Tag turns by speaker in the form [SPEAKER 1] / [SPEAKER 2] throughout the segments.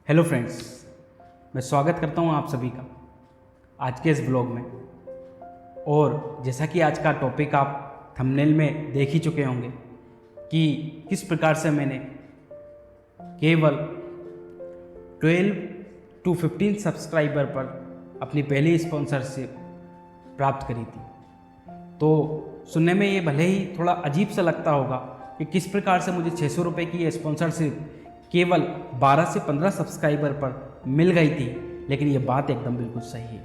[SPEAKER 1] Hello friends, मैं स्वागत करता हूं आप सभी का आज के इस ब्लॉग में। और जैसा कि आज का टॉपिक आप थंबनेल में देख ही चुके होंगे कि किस प्रकार से मैंने केवल 12 to 15 सब्सक्राइबर पर अपनी पहली स्पॉन्सरशिप प्राप्त करी थी। तो सुनने में ये भले ही थोड़ा अजीब सा लगता होगा कि किस प्रकार से मुझे 600 रुपये की ये स्पॉन्सरशिप केवल 12 से 15 सब्सक्राइबर पर मिल गई थी, लेकिन ये बात एकदम बिल्कुल सही है।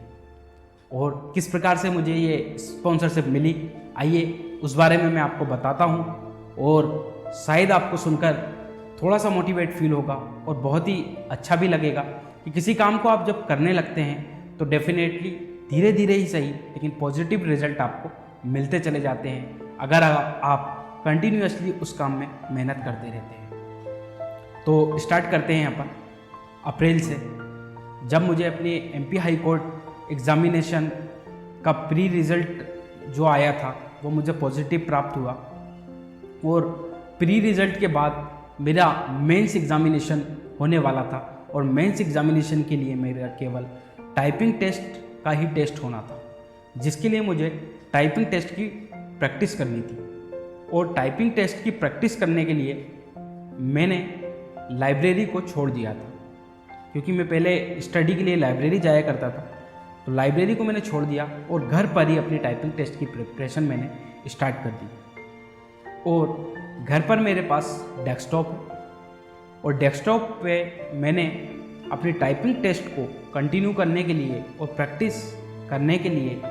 [SPEAKER 1] और किस प्रकार से मुझे ये स्पॉन्सरशिप मिली, आइए उस बारे में मैं आपको बताता हूँ। और शायद आपको सुनकर थोड़ा सा मोटिवेट फील होगा और बहुत ही अच्छा भी लगेगा कि किसी काम को आप जब करने लगते हैं तो डेफिनेटली धीरे धीरे ही सही, लेकिन पॉजिटिव रिजल्ट आपको मिलते चले जाते हैं अगर आप कंटिन्यूअसली उस काम में मेहनत करते रहते हैं। तो स्टार्ट करते हैं अपन अप्रैल से, जब मुझे अपने एमपी हाई कोर्ट एग्ज़ामिनेशन का प्री रिज़ल्ट जो आया था वो मुझे पॉजिटिव प्राप्त हुआ। और प्री रिज़ल्ट के बाद मेरा मेंस एग्ज़ामिनेशन होने वाला था और मेंस एग्ज़ामिनेशन के लिए मेरा केवल टाइपिंग टेस्ट का ही टेस्ट होना था, जिसके लिए मुझे टाइपिंग टेस्ट की प्रैक्टिस करनी थी। और टाइपिंग टेस्ट की प्रैक्टिस करने के लिए मैंने लाइब्रेरी को छोड़ दिया था, क्योंकि मैं पहले स्टडी के लिए लाइब्रेरी जाया करता था। तो लाइब्रेरी को मैंने छोड़ दिया और घर पर ही अपनी टाइपिंग टेस्ट की प्रिपरेशन मैंने स्टार्ट कर दी। और घर पर मेरे पास डेस्कटॉप है और डेस्कटॉप पे मैंने अपनी टाइपिंग टेस्ट को कंटिन्यू करने के लिए और प्रैक्टिस करने के लिए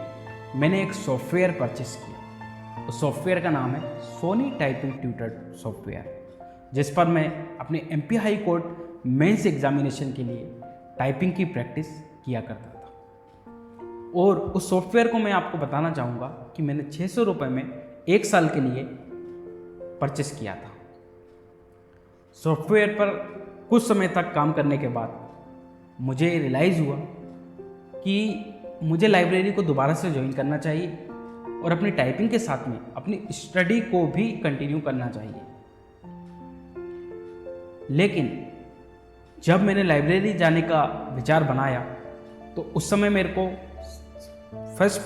[SPEAKER 1] मैंने एक सॉफ्टवेयर परचेस किया। उस सॉफ्टवेयर का नाम है सोनी टाइपिंग ट्यूटर सॉफ्टवेयर, जिस पर मैं अपने MP high court mains examination के लिए टाइपिंग की प्रैक्टिस किया करता था। और उस सॉफ्टवेयर को मैं आपको बताना चाहूँगा कि मैंने 600 रुपये में 1 साल के लिए परचेस किया था। सॉफ्टवेयर पर कुछ समय तक काम करने के बाद मुझे रियलाइज़ हुआ कि मुझे लाइब्रेरी को दोबारा से ज्वाइन करना चाहिए और अपनी टाइपिंग के साथ में अपनी स्टडी को भी कंटिन्यू करना चाहिए। लेकिन जब मैंने लाइब्रेरी जाने का विचार बनाया तो उस समय मेरे को फर्स्ट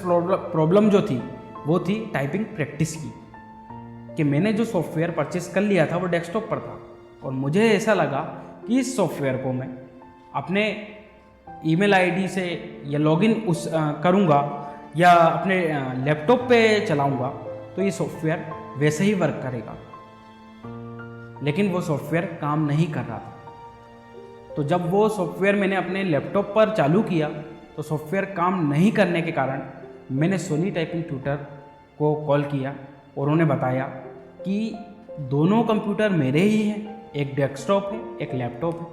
[SPEAKER 1] प्रॉब्लम जो थी वो थी टाइपिंग प्रैक्टिस की, कि मैंने जो सॉफ्टवेयर परचेस कर लिया था वो डेस्कटॉप पर था और मुझे ऐसा लगा कि इस सॉफ्टवेयर को मैं अपने ईमेल आईडी से या लॉगिन करूँगा या अपने लैपटॉप पे चलाऊँगा तो ये सॉफ्टवेयर वैसे ही वर्क करेगा। लेकिन वो सॉफ्टवेयर काम नहीं कर रहा था। तो जब वो सॉफ्टवेयर मैंने अपने लैपटॉप पर चालू किया तो सॉफ्टवेयर काम नहीं करने के कारण मैंने सोनी टाइपिंग ट्यूटर को कॉल किया और उन्होंने बताया कि दोनों कंप्यूटर मेरे ही हैं, एक डेस्कटॉप है एक लैपटॉप है।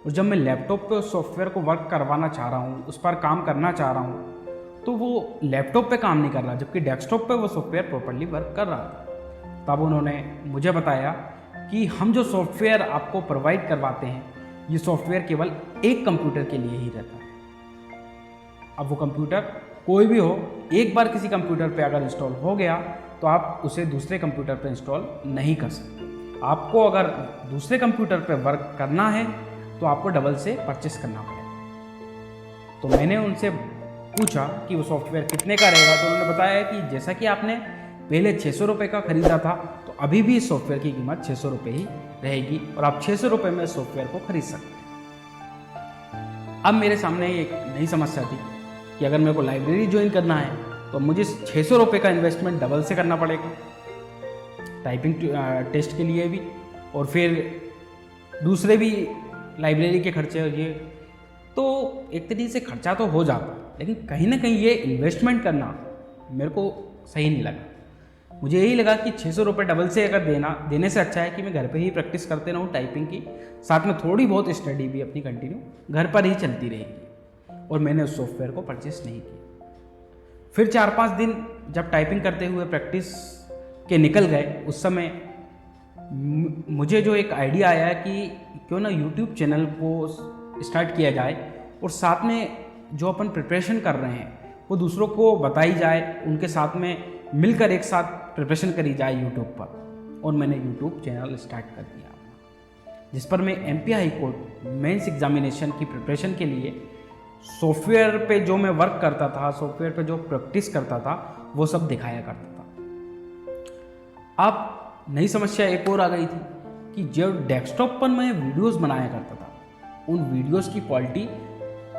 [SPEAKER 1] और जब मैं लैपटॉप पे उस सॉफ्टवेयर को वर्क करवाना चाह रहा हूँ, उस पर काम करना चाह रहा हूँ, तो वो लैपटॉप पे काम नहीं कर रहा, जबकि डेस्कटॉप पे वो सॉफ्टवेयर प्रॉपर्ली वर्क कर रहा था। तब उन्होंने मुझे बताया कि हम जो सॉफ्टवेयर आपको प्रोवाइड करवाते हैं ये सॉफ्टवेयर केवल एक कंप्यूटर के लिए ही रहता है। अब वो कंप्यूटर कोई भी हो, एक बार किसी कंप्यूटर पे अगर इंस्टॉल हो गया तो आप उसे दूसरे कंप्यूटर पे इंस्टॉल नहीं कर सकते। आपको अगर दूसरे कंप्यूटर पे वर्क करना है तो आपको डबल से परचेस करना पड़ेगा। तो मैंने उनसे पूछा कि वो सॉफ्टवेयर कितने का रहेगा, तो उन्होंने बताया कि जैसा कि आपने पहले 600 रुपये का ख़रीदा था तो अभी भी इस सॉफ्टवेयर की कीमत 600 रुपये ही रहेगी और आप 600 रुपये में इस सॉफ्टवेयर को खरीद सकते हैं। अब मेरे सामने एक नई समस्या थी कि अगर मेरे को लाइब्रेरी ज्वाइन करना है तो मुझे 600 रुपये का इन्वेस्टमेंट डबल से करना पड़ेगा टाइपिंग टेस्ट के लिए भी, और फिर दूसरे भी लाइब्रेरी के खर्चे और ये, तो एक तरीके से खर्चा तो हो जाता, लेकिन कहीं ना कहीं ये इन्वेस्टमेंट करना मेरे को सही नहीं लगा। मुझे यही लगा कि 600 रुपये डबल से अगर देने से अच्छा है कि मैं घर पे ही प्रैक्टिस करते रहूँ टाइपिंग की, साथ में थोड़ी बहुत स्टडी भी अपनी कंटिन्यू घर पर ही चलती रहेगी। और मैंने उस सॉफ्टवेयर को परचेस नहीं किया। फिर 4-5 दिन जब टाइपिंग करते हुए प्रैक्टिस के निकल गए, उस समय मुझे जो एक आइडिया आया कि क्यों ना यूट्यूब चैनल को स्टार्ट किया जाए और साथ में जो अपन प्रिपरेशन कर रहे हैं वो दूसरों को बताई जाए, उनके साथ में मिलकर एक साथ प्रिपरेशन करी जाए यूट्यूब पर। और मैंने यूट्यूब चैनल स्टार्ट कर दिया। जिस पर मैं MP high court mains examination की प्रिपरेशन के लिए सॉफ्टवेयर पे जो मैं वर्क करता था, सॉफ्टवेयर पे जो प्रैक्टिस करता था, वो सब दिखाया करता था। अब नई समस्या एक और आ गई थी कि जब डेस्कटॉप पर मैं वीडियोस बनाया करता था, उन वीडियोस की क्वालिटी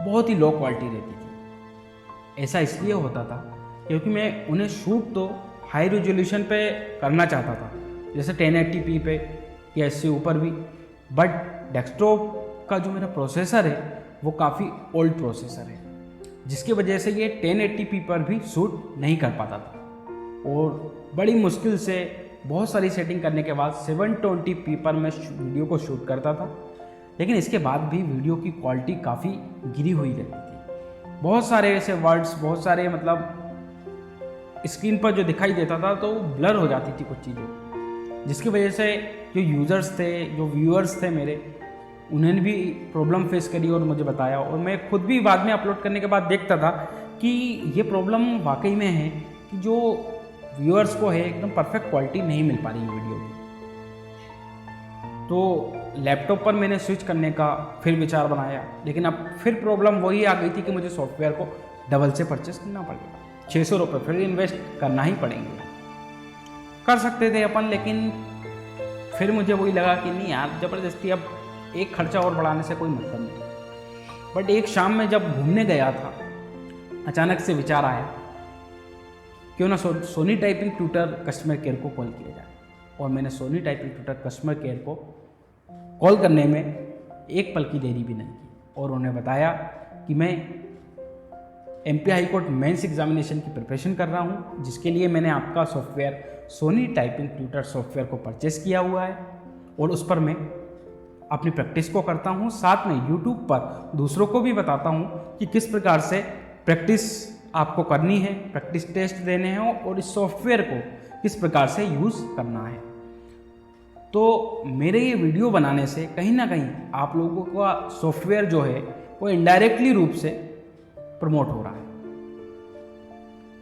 [SPEAKER 1] बहुत ही लो क्वालिटी रहती थी। ऐसा इसलिए होता था क्योंकि मैं उन्हें शूट तो हाई रेजोल्यूशन पे करना चाहता था, जैसे 1080p पे या इससे ऊपर भी, बट डेस्कटॉप का जो मेरा प्रोसेसर है वो काफ़ी ओल्ड प्रोसेसर है, जिसकी वजह से ये 1080p पर भी शूट नहीं कर पाता था। और बड़ी मुश्किल से बहुत सारी सेटिंग करने के बाद 720p पर मैं वीडियो को शूट करता था, लेकिन इसके बाद भी वीडियो की क्वालिटी काफ़ी गिरी हुई रहती थी। बहुत सारे ऐसे वर्ड्स, बहुत सारे मतलब स्क्रीन पर जो दिखाई देता था तो ब्लर हो जाती थी कुछ चीज़ें, जिसकी वजह से जो यूज़र्स थे, जो व्यूअर्स थे मेरे, उन्होंने भी प्रॉब्लम फेस करी और मुझे बताया। और मैं खुद भी बाद में अपलोड करने के बाद देखता था कि ये प्रॉब्लम वाकई में है कि जो व्यूअर्स को है एकदम परफेक्ट क्वालिटी नहीं मिल पा रही है वीडियो की। तो लैपटॉप पर मैंने स्विच करने का फिर विचार बनाया, लेकिन अब फिर प्रॉब्लम वही आ गई थी कि मुझे सॉफ्टवेयर को डबल से परचेस करना पड़ेगा, 600 रुपये फिर इन्वेस्ट करना ही पड़ेंगे। कर सकते थे अपन, लेकिन फिर मुझे वही लगा कि नहीं यार, ज़बरदस्ती अब एक खर्चा और बढ़ाने से कोई मतलब नहीं। बट एक शाम में जब घूमने गया था, अचानक से विचार आया क्यों ना Sony typing tutor customer care को कॉल किया जाए। और मैंने Sony typing tutor customer care को कॉल करने में एक पल की देरी भी नहीं की और उन्हें बताया कि मैं MP high court mains examination की प्रिपरेशन कर रहा हूं, जिसके लिए मैंने आपका software Sony typing tutor software को परचेस किया हुआ है और उस पर मैं अपनी प्रैक्टिस को करता हूं। साथ में YouTube पर दूसरों को भी बताता हूं कि किस प्रकार से प्रैक्टिस आपको करनी है, प्रैक्टिस टेस्ट देने हैं और इस सॉफ्टवेयर को किस प्रकार से यूज़ करना है। तो मेरे ये वीडियो बनाने से कहीं ना कहीं आप लोगों का सॉफ्टवेयर जो है वो इनडायरेक्टली रूप से प्रमोट हो रहा है,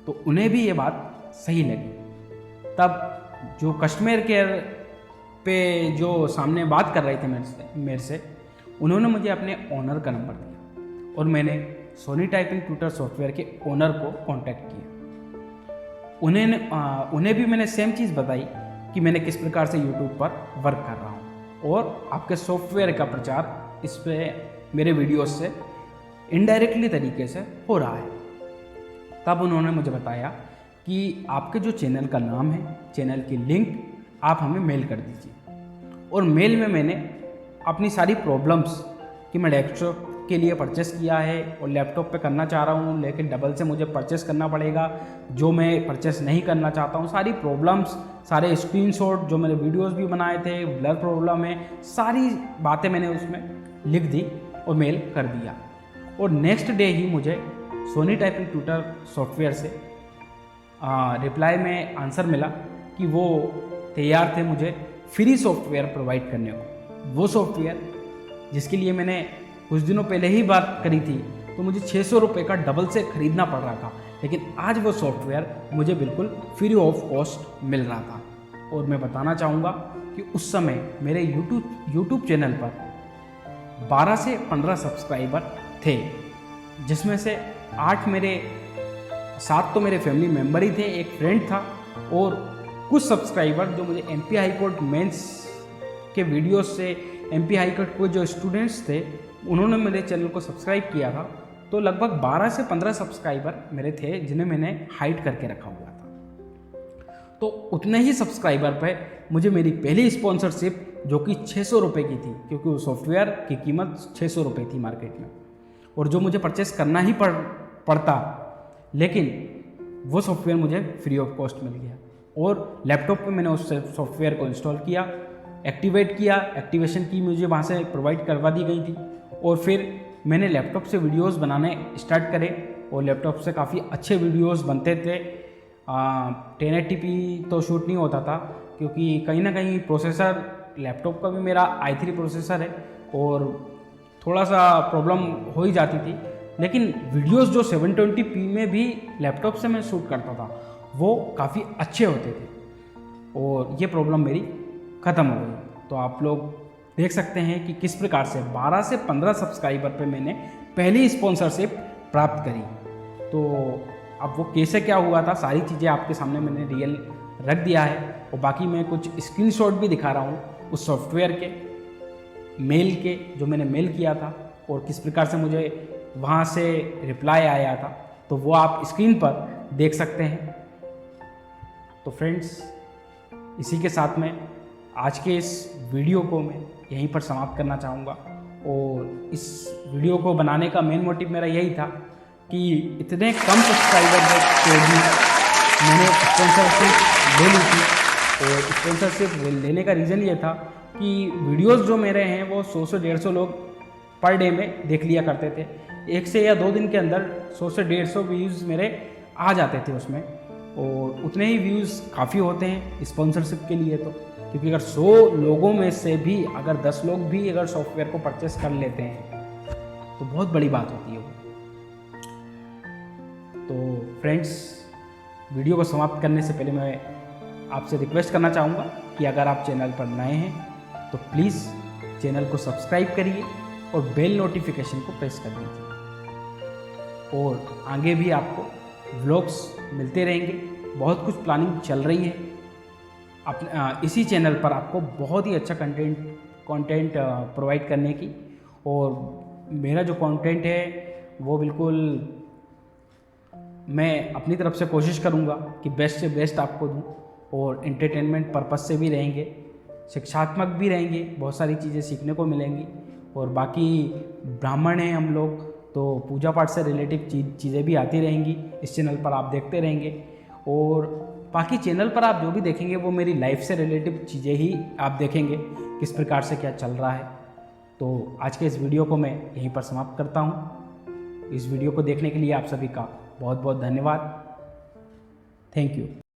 [SPEAKER 1] तो उन्हें भी ये बात सही लगी। तब जो कस्टमर केयर पे जो सामने बात कर रहे थे मेरे से उन्होंने मुझे अपने ओनर का नंबर दिया और मैंने सोनी टाइपिंग ट्यूटर सॉफ्टवेयर के ओनर को कांटेक्ट किया। उन्हें भी मैंने सेम चीज़ बताई कि मैंने किस प्रकार से YouTube पर वर्क कर रहा हूँ और आपके सॉफ्टवेयर का प्रचार इस पे मेरे वीडियोस से इनडायरेक्टली तरीके से हो रहा है। तब उन्होंने मुझे बताया कि आपके जो चैनल का नाम है, चैनल की लिंक आप हमें मेल कर दीजिए। और मेल में मैंने अपनी सारी प्रॉब्लम्स कि मैं डेस्कटॉप के लिए परचेस किया है और लैपटॉप पे करना चाह रहा हूँ, लेकिन डबल से मुझे परचेस करना पड़ेगा, जो मैं परचेस नहीं करना चाहता हूँ, सारी प्रॉब्लम्स, सारे स्क्रीनशॉट जो मैंने वीडियोस भी बनाए थे, ब्लर प्रॉब्लम है, सारी बातें मैंने उसमें लिख दी और मेल कर दिया। और नेक्स्ट डे ही मुझे सोनी टाइपिंग ट्यूटर सॉफ्टवेयर से रिप्लाई में आंसर मिला कि वो तैयार थे मुझे फ्री सॉफ्टवेयर प्रोवाइड करने को। वो सॉफ्टवेयर जिसके लिए मैंने कुछ दिनों पहले ही बात करी थी, तो मुझे 600 रुपये का डबल से ख़रीदना पड़ रहा था, लेकिन आज वो सॉफ्टवेयर मुझे बिल्कुल फ्री ऑफ कॉस्ट मिल रहा था। और मैं बताना चाहूँगा कि उस समय मेरे YouTube चैनल पर 12 से 15 सब्सक्राइबर थे, जिसमें से 7 तो मेरे फैमिली मेम्बर ही थे, एक फ्रेंड था और कुछ सब्सक्राइबर जो मुझे MP हाई कोर्ट मेंस के वीडियोस से, MP हाई कोर्ट के जो स्टूडेंट्स थे उन्होंने मेरे चैनल को सब्सक्राइब किया था। तो लगभग 12 से 15 सब्सक्राइबर मेरे थे जिन्हें मैंने हाइड करके रखा हुआ था। तो उतने ही सब्सक्राइबर पे मुझे मेरी पहली स्पॉन्सरशिप जो कि 600 रुपये की थी, क्योंकि वो सॉफ्टवेयर की कीमत 600 रुपये थी मार्केट में, और जो मुझे परचेस करना ही पड़ता, लेकिन वो सॉफ्टवेयर मुझे फ्री ऑफ कॉस्ट मिल गया। और लैपटॉप पे मैंने उस सॉफ्टवेयर को इंस्टॉल किया, एक्टिवेट किया, एक्टिवेशन की मुझे वहाँ से प्रोवाइड करवा दी गई थी, और फिर मैंने लैपटॉप से वीडियोस बनाने स्टार्ट करे और लैपटॉप से काफ़ी अच्छे वीडियोस बनते थे। 1080p तो शूट नहीं होता था, क्योंकि कहीं ना कहीं प्रोसेसर, लैपटॉप का भी मेरा i3 प्रोसेसर है और थोड़ा सा प्रॉब्लम हो ही जाती थी, लेकिन वीडियोस जो 720p में भी लैपटॉप से मैं शूट करता था वो काफ़ी अच्छे होते थे और ये प्रॉब्लम मेरी ख़त्म हो गई। तो आप लोग देख सकते हैं कि किस प्रकार से 12 से 15 सब्सक्राइबर पे मैंने पहली स्पॉन्सरशिप प्राप्त करी। तो अब वो कैसे क्या हुआ था, सारी चीज़ें आपके सामने मैंने रियल रख दिया है। और बाकी मैं कुछ स्क्रीनशॉट भी दिखा रहा हूँ उस सॉफ्टवेयर के, मेल के, जो मैंने मेल किया था और किस प्रकार से मुझे वहाँ से रिप्लाई आया था। तो वो आप स्क्रीन पर देख सकते हैं। तो फ्रेंड्स, इसी के साथ में आज के इस वीडियो को मैं यहीं पर समाप्त करना चाहूँगा। और इस वीडियो को बनाने का मेन मोटिव मेरा यही था कि इतने कम सब्सक्राइबर के भी मैंने स्पॉन्सरशिप ले ली थी। और स्पॉन्सरशिप लेने का रीज़न ये था कि वीडियोस जो मेरे हैं वो 100 से 150 लोग पर डे में देख लिया करते थे। 1 से या 2 दिन के अंदर 100 से 150 व्यूज़ मेरे आ जाते थे उसमें। और उतने ही व्यूज़ काफ़ी होते हैं स्पॉन्सरशिप के लिए। तो क्योंकि अगर 100 लोगों में से भी अगर 10 लोग भी अगर सॉफ्टवेयर को परचेस कर लेते हैं तो बहुत बड़ी बात होती है वो। तो फ्रेंड्स, वीडियो को समाप्त करने से पहले मैं आपसे रिक्वेस्ट करना चाहूँगा कि अगर आप चैनल पर नए हैं तो प्लीज़ चैनल को सब्सक्राइब करिए और बेल नोटिफिकेशन को प्रेस कर दीजिए। और आगे भी आपको व्लॉग्स मिलते रहेंगे, बहुत कुछ प्लानिंग चल रही है। अपने इसी चैनल पर आपको बहुत ही अच्छा कंटेंट प्रोवाइड करने की। और मेरा जो कंटेंट है वो बिल्कुल मैं अपनी तरफ से कोशिश करूँगा कि बेस्ट से बेस्ट आपको दूँ। और एंटरटेनमेंट पर्पस से भी रहेंगे, शिक्षात्मक भी रहेंगे, बहुत सारी चीज़ें सीखने को मिलेंगी। और बाकी ब्राह्मण हैं हम लोग, तो पूजा पाठ से रिलेटिव चीज़ें भी आती रहेंगी इस चैनल पर, आप देखते रहेंगे। और बाकी चैनल पर आप जो भी देखेंगे वो मेरी लाइफ से रिलेटिव चीज़ें ही आप देखेंगे, किस प्रकार से क्या चल रहा है। तो आज के इस वीडियो को मैं यहीं पर समाप्त करता हूँ। इस वीडियो को देखने के लिए आप सभी का बहुत बहुत धन्यवाद। Thank you.